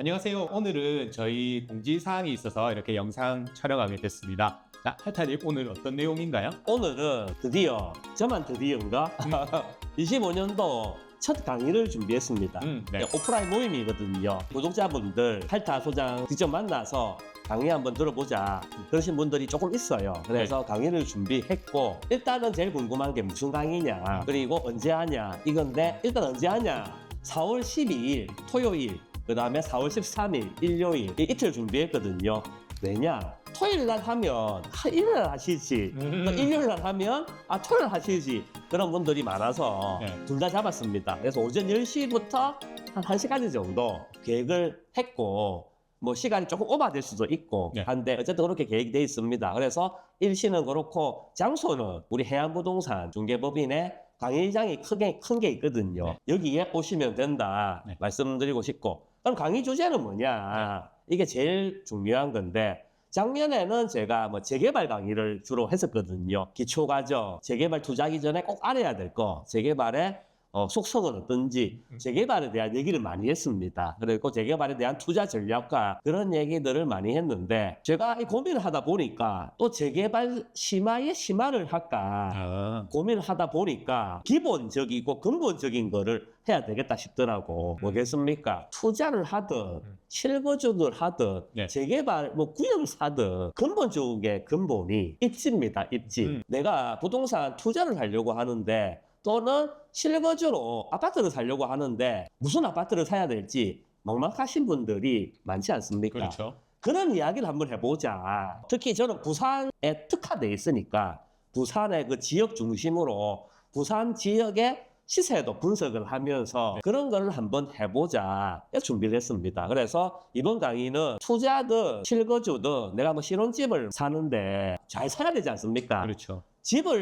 안녕하세요. 오늘은 저희 공지사항이 있어서 이렇게 영상 촬영하게 됐습니다. 자, 할타님 오늘 어떤 내용인가요? 오늘은 드디어, 저만 드디어인가? 25년도 첫 강의를 준비했습니다. 네. 오프라인 모임이거든요. 구독자분들 할타 소장 직접 만나서 강의 한번 들어보자 그러신 분들이 조금 있어요. 그래서 강의를 준비했고, 일단은 제일 궁금한 게 무슨 강의냐, 그리고 언제 하냐 이건데, 일단 언제 하냐, 4월 12일 토요일, 그 다음에 4월 13일 일요일, 이틀 준비했거든요. 왜냐? 토요일 날 하면 일요일 날 하시지, 또 일요일 날 하면 토요일 날 하시지, 그런 분들이 많아서 둘 다 잡았습니다. 그래서 오전 10시부터 한 1시까지 정도 계획을 했고, 뭐 시간이 조금 오버될 수도 있고 한데 어쨌든 그렇게 계획이 돼 있습니다. 그래서 일시는 그렇고, 장소는 우리 해안부동산 중개법인의 강의장이 큰 게 있거든요. 여기에 오시면 된다 말씀드리고 싶고, 그럼 강의 주제는 뭐냐? 이게 제일 중요한 건데, 작년에는 제가 뭐 재개발 강의를 주로 했었거든요. 기초과정, 재개발 투자하기 전에 꼭 알아야 될 거, 재개발의 속성은 어떤지, 재개발에 대한 얘기를 많이 했습니다. 그리고 재개발에 대한 투자 전략과 그런 얘기들을 많이 했는데, 제가 이 고민을 하다 보니까 또 재개발 심화의 심화를 할까 고민을 하다 보니까 기본적이고 근본적인 거를 해야 되겠다 싶더라고. 뭐겠습니까? 투자를 하든 실거주를 하든 재개발 뭐 구역을 사든 근본적인 게 근본이 입지입니다. 입지. 내가 부동산 투자를 하려고 하는데, 또는 실거주로 아파트를 사려고 하는데 무슨 아파트를 사야 될지 막막하신 분들이 많지 않습니까? 그렇죠. 그런 이야기를 한번 해보자. 특히 저는 부산에 특화되어 있으니까 부산의 그 지역 중심으로 부산 지역의 시세도 분석을 하면서 그런 거를 한번 해보자 준비를 했습니다. 그래서 이번 강의는 투자든 실거주든 내가 뭐 신혼집을 사는데 잘 사야 되지 않습니까? 그렇죠.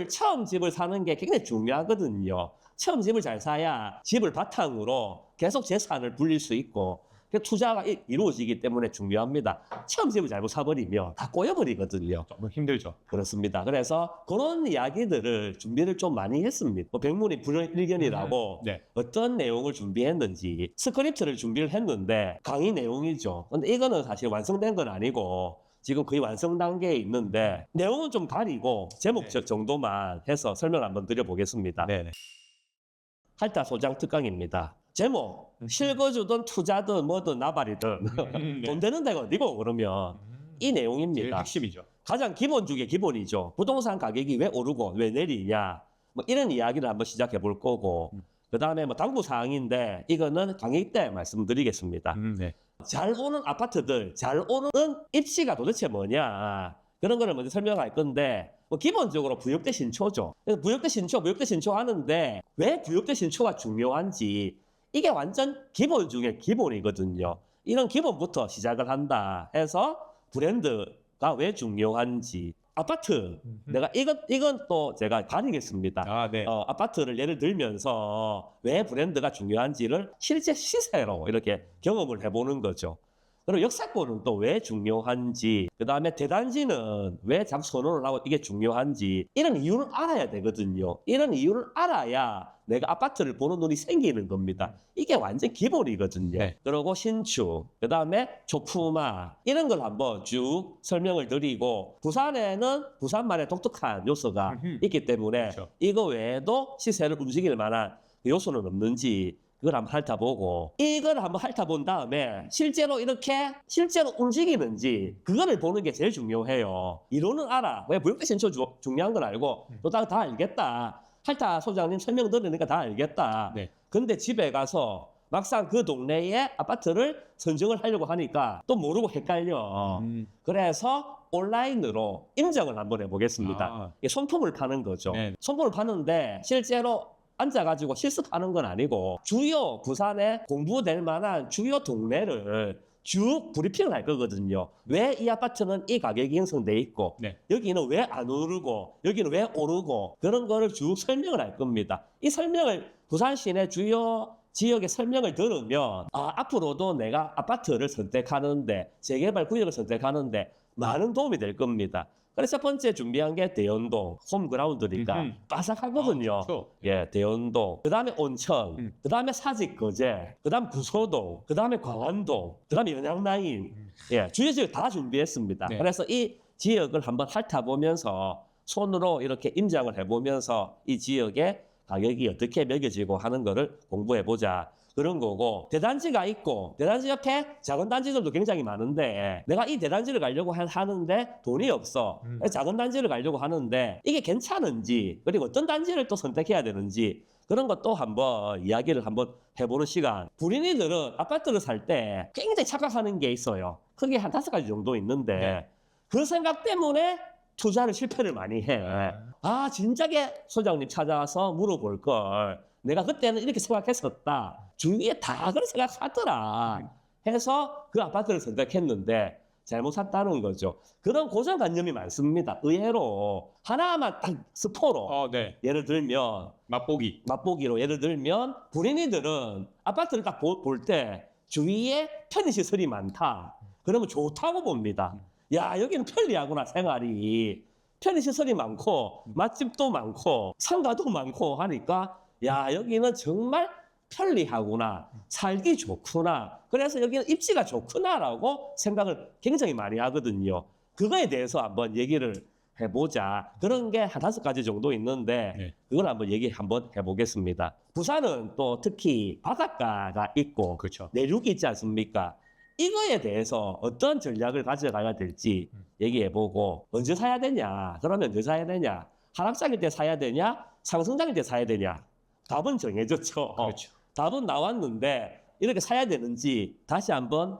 처음 집을 사는 게 굉장히 중요하거든요. 처음 집을 잘 사야 집을 바탕으로 계속 재산을 불릴 수 있고, 투자가 이루어지기 때문에 중요합니다. 처음 집을 잘못 사버리면 다 꼬여버리거든요. 너무 힘들죠. 그렇습니다. 그래서 그런 이야기들을 준비를 좀 많이 했습니다. 뭐 백문이 불여일견이라고 어떤 내용을 준비했는지 스크립트를 준비를 했는데, 강의 내용이죠. 근데 이거는 사실 완성된 건 아니고 지금 거의 완성 단계에 있는데, 내용은 좀 가리고 제목적 정도만 해서 설명을 한번 드려보겠습니다. 할타 소장 특강입니다. 제목, 실거주든 투자든 뭐든 나발이든 돈 되는 데가 어디고 그러면 이 제일 내용입니다. 핵심이죠. 가장 기본 중에 기본이죠. 부동산 가격이 왜 오르고 왜 내리냐, 뭐 이런 이야기를 한번 시작해 볼 거고, 그 다음에 뭐 당부 사항인데 이거는 강의 때 말씀드리겠습니다. 잘 오는 아파트들, 잘 오는 입지가 도대체 뭐냐, 그런 거를 먼저 설명할 건데, 뭐 기본적으로 구역대 신초죠. 그래서 구역대 신초 하는데 왜 구역대 신초가 중요한지, 이게 완전 기본 중에 기본이거든요. 이런 기본부터 시작을 한다 해서 브랜드가 왜 중요한지, 아파트, 내가 이건 또 제가 가리겠습니다. 아파트를 예를 들면서 왜 브랜드가 중요한지를 실제 시세로 이렇게 경험을 해보는 거죠. 그리고 역사권은 또 왜 중요한지, 그 다음에 대단지는 왜 자꾸 선호를 하고 이게 중요한지, 이런 이유를 알아야 되거든요. 이런 이유를 알아야 내가 아파트를 보는 눈이 생기는 겁니다. 이게 완전 기본이거든요. 그리고 신축, 그 다음에 초품화, 이런 걸 한번 쭉 설명을 드리고, 부산에는 부산만의 독특한 요소가 있기 때문에 이거 외에도 시세를 움직일 만한 요소는 없는지 그걸 한번 핥아보고, 이걸 한번 핥아본 다음에 실제로 움직이는지 그거를 보는 게 제일 중요해요. 이론은 알아. 왜 부역대 신초 중요한 건 알고 또 다 알겠다. 할타 소장님 설명 들으니까 다 알겠다. 근데 집에 가서 막상 그 동네에 아파트를 선정을 하려고 하니까 또 모르고 헷갈려. 그래서 온라인으로 인정을 한번 해보겠습니다. 이게 손품을 파는 거죠. 손품을 파는데 실제로 앉아가지고 실습하는 건 아니고, 주요 부산에 공부될 만한 주요 동네를 쭉 브리핑을 할 거거든요. 왜 이 아파트는 이 가격이 형성돼 있고, 여기는 왜 안 오르고 여기는 왜 오르고, 그런 거를 쭉 설명을 할 겁니다. 이 설명을, 부산 시내 주요 지역의 설명을 들으면 앞으로도 내가 아파트를 선택하는데, 재개발 구역을 선택하는데 많은 도움이 될 겁니다. 그래서 첫 번째 준비한 게 대연동, 홈그라운드니까 음흠. 바삭하거든요. 그렇죠. 예, 대연동. 그 다음에 온천, 그 다음에 사직거제, 그 다음 구소동, 그 다음에 광안동, 그 다음에 연양라인. 예, 주요 지역 다 준비했습니다. 네. 그래서 이 지역을 한번 핥아보면서 손으로 이렇게 임장을 해보면서 이 지역의 가격이 어떻게 매겨지고 하는 거를 공부해보자. 그런 거고, 대단지가 있고, 대단지 옆에 작은 단지들도 굉장히 많은데, 내가 이 대단지를 가려고 하는데 돈이 없어. 작은 단지를 가려고 하는데, 이게 괜찮은지, 그리고 어떤 단지를 또 선택해야 되는지, 그런 것도 한번 이야기를 한번 해보는 시간. 불인이들은 아파트를 살 때 굉장히 착각하는 게 있어요. 크게 한 5가지 정도 있는데, 네. 그 생각 때문에 투자를 실패를 많이 해. 아, 진작에 소장님 찾아와서 물어볼 걸. 내가 그때는 이렇게 생각했었다. 주위에 다 그렇게 생각하더라. 해서 그 아파트를 선택했는데 잘못 샀다는 거죠. 그런 고정관념이 많습니다. 의외로 하나만 딱 스포로 네. 예를 들면 맛보기로 예를 들면 불인이들은 아파트를 딱 볼 때 주위에 편의시설이 많다. 그러면 좋다고 봅니다. 야, 여기는 편리하구나, 생활이. 편의시설이 많고 맛집도 많고 상가도 많고 하니까 야, 여기는 정말 편리하구나, 살기 좋구나, 그래서 여기는 입지가 좋구나라고 생각을 굉장히 많이 하거든요. 그거에 대해서 한번 얘기를 해보자. 그런 게 한 5가지 정도 있는데 네. 그걸 한번 얘기 한번 해보겠습니다. 부산은 또 특히 바닷가가 있고 그렇죠. 내륙이 있지 않습니까? 이거에 대해서 어떤 전략을 가져가야 될지 얘기해보고, 언제 사야 되냐, 그러면 언제 사야 되냐, 하락장일 때 사야 되냐, 상승장일 때 사야 되냐, 답은 정해졌죠. 그렇죠. 답은 나왔는데 이렇게 사야 되는지 다시 한번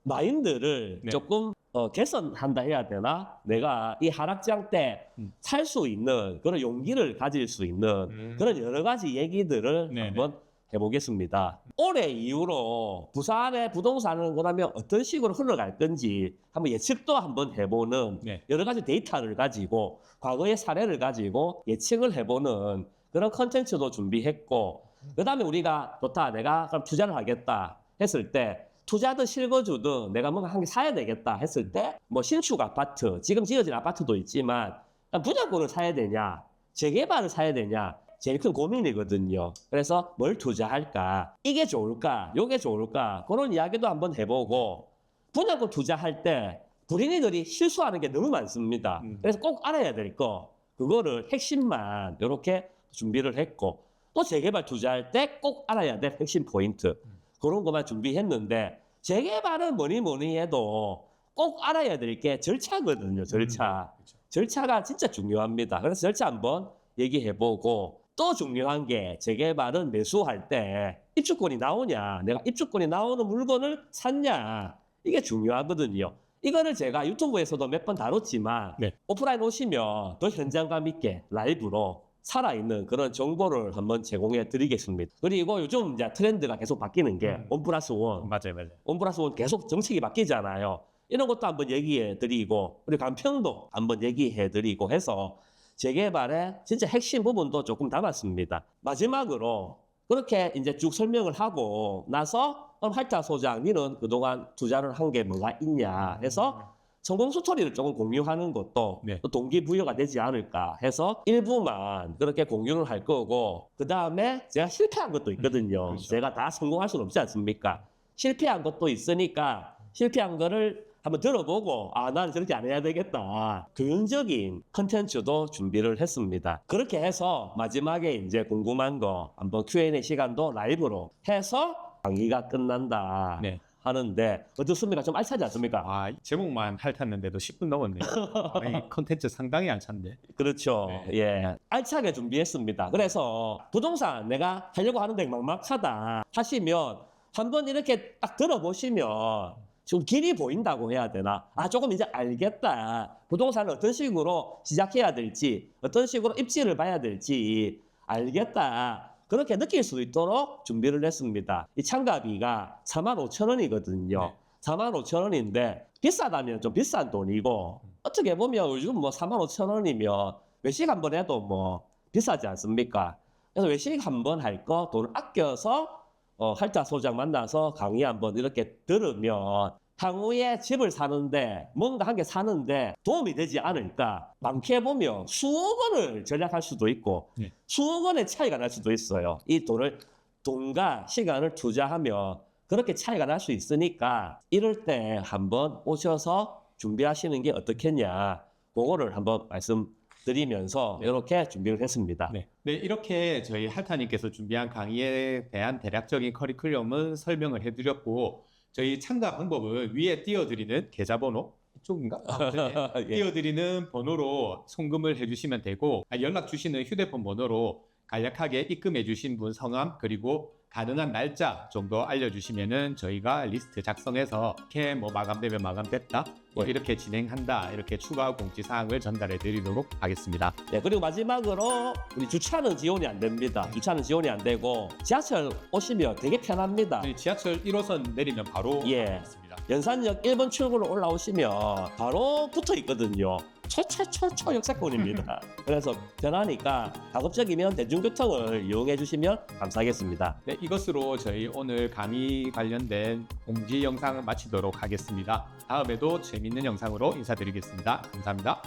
마인드를 네. 조금 개선한다 해야 되나? 내가 이 하락장 때 살 수 있는 그런 용기를 가질 수 있는 그런 여러 가지 얘기들을 네네. 한번 해보겠습니다. 올해 이후로 부산의 부동산은 그러면 어떤 식으로 흘러갈 건지 한번 예측도 한번 해보는 네. 여러 가지 데이터를 가지고 과거의 사례를 가지고 예측을 해보는 그런 컨텐츠도 준비했고, 그 다음에 우리가 좋다, 내가 그럼 투자를 하겠다 했을 때 투자든 실거주든 내가 뭔가 한 개 사야 되겠다 했을 때 뭐 신축 아파트, 지금 지어진 아파트도 있지만 분양권을 사야 되냐, 재개발을 사야 되냐, 제일 큰 고민이거든요. 그래서 뭘 투자할까? 이게 좋을까? 요게 좋을까? 그런 이야기도 한번 해보고, 분양권 투자할 때 불인이들이 실수하는 게 너무 많습니다. 그래서 꼭 알아야 될 거, 그거를 핵심만 이렇게 준비를 했고, 또 재개발 투자할 때 꼭 알아야 될 핵심 포인트, 그런 것만 준비했는데, 재개발은 뭐니 해도 꼭 알아야 될 게 절차거든요. 절차. 절차가 진짜 중요합니다. 그래서 절차 한번 얘기해보고, 또 중요한 게 재개발은 매수할 때 입주권이 나오냐, 내가 입주권이 나오는 물건을 샀냐, 이게 중요하거든요. 이거를 제가 유튜브에서도 몇 번 다뤘지만 네. 오프라인 오시면 더 현장감 있게 라이브로 살아있는 그런 정보를 한번 제공해 드리겠습니다. 그리고 요즘 이제 트렌드가 계속 바뀌는 게 원 플러스 원. 맞아요. 원 플러스 원 계속 정책이 바뀌잖아요. 이런 것도 한번 얘기해 드리고, 그리고 간평도 한번 얘기해 드리고 해서 재개발의 진짜 핵심 부분도 조금 담았습니다. 마지막으로 그렇게 이제 쭉 설명을 하고 나서 그럼 할타 소장, 니는 그동안 투자를 한 게 뭐가 있냐 해서 성공 스토리를 조금 공유하는 것도 네. 또 동기부여가 되지 않을까 해서 일부만 그렇게 공유를 할 거고, 그 다음에 제가 실패한 것도 있거든요. 그렇죠. 제가 다 성공할 수는 없지 않습니까? 실패한 것도 있으니까 실패한 거를 한번 들어보고, 아, 나는 저렇게 안 해야 되겠다, 교훈적인 컨텐츠도 준비를 했습니다. 그렇게 해서 마지막에 이제 궁금한 거 한번 Q&A 시간도 라이브로 해서 강의가 끝난다 네. 하는데 어떻습니까? 좀 알차지 않습니까? 아, 제목만 핥았는데도 10분 넘었네요. 아니, 컨텐츠 상당히 알찬데. 그렇죠. 네. 예. 알차게 준비했습니다. 그래서 부동산 내가 하려고 하는데 막막하다 하시면 한번 이렇게 딱 들어보시면 좀 길이 보인다고 해야 되나? 아, 조금 이제 알겠다. 부동산을 어떤 식으로 시작해야 될지, 어떤 식으로 입지를 봐야 될지 알겠다. 그렇게 느낄 수 있도록 준비를 했습니다. 이 참가비가 45,000원이거든요. 네. 45,000원인데 비싸다면 좀 비싼 돈이고, 어떻게 보면 요즘 뭐 45,000원이면 외식 한번 해도 뭐 비싸지 않습니까? 그래서 외식 한번 할 거 돈을 아껴서 할타 소장 만나서 강의 한번 이렇게 들으면 향후에 집을 사는데 뭔가 한 개 사는데 도움이 되지 않을까. 많게 보면 수억 원을 절약할 수도 있고 네. 수억 원의 차이가 날 수도 있어요. 이 돈과 시간을 투자하면 그렇게 차이가 날 수 있으니까 이럴 때 한번 오셔서 준비하시는 게 어떻겠냐. 그거를 한번 말씀드리면서 네. 이렇게 준비를 했습니다. 네. 네, 이렇게 저희 할타님께서 준비한 강의에 대한 대략적인 커리큘럼은 설명을 해드렸고 저희 참가 방법은 위에 띄워드리는 계좌번호 이쪽인가? 예. 띄워드리는 번호로 송금을 해주시면 되고 연락 주시는 휴대폰 번호로 간략하게 입금해 주신 분 성함 그리고 가능한 날짜 정도 알려주시면은 저희가 리스트 작성해서 이렇게 뭐 마감되면 마감됐다 뭐 예. 이렇게 진행한다 이렇게 추가 공지사항을 전달해 드리도록 하겠습니다. 네, 그리고 마지막으로 우리 주차는 지원이 안 됩니다. 주차는 지원이 안 되고 지하철 오시면 되게 편합니다. 저희 지하철 1호선 내리면 바로 예. 있습니다. 연산역 1번 출구로 올라오시면 바로 붙어 있거든요. 초초초초 역세권입니다. 그래서 편하니까 가급적이면 대중교통을 이용해 주시면 감사하겠습니다. 네, 이것으로 저희 오늘 강의 관련된 공지 영상을 마치도록 하겠습니다. 다음에도 재밌는 영상으로 인사드리겠습니다. 감사합니다.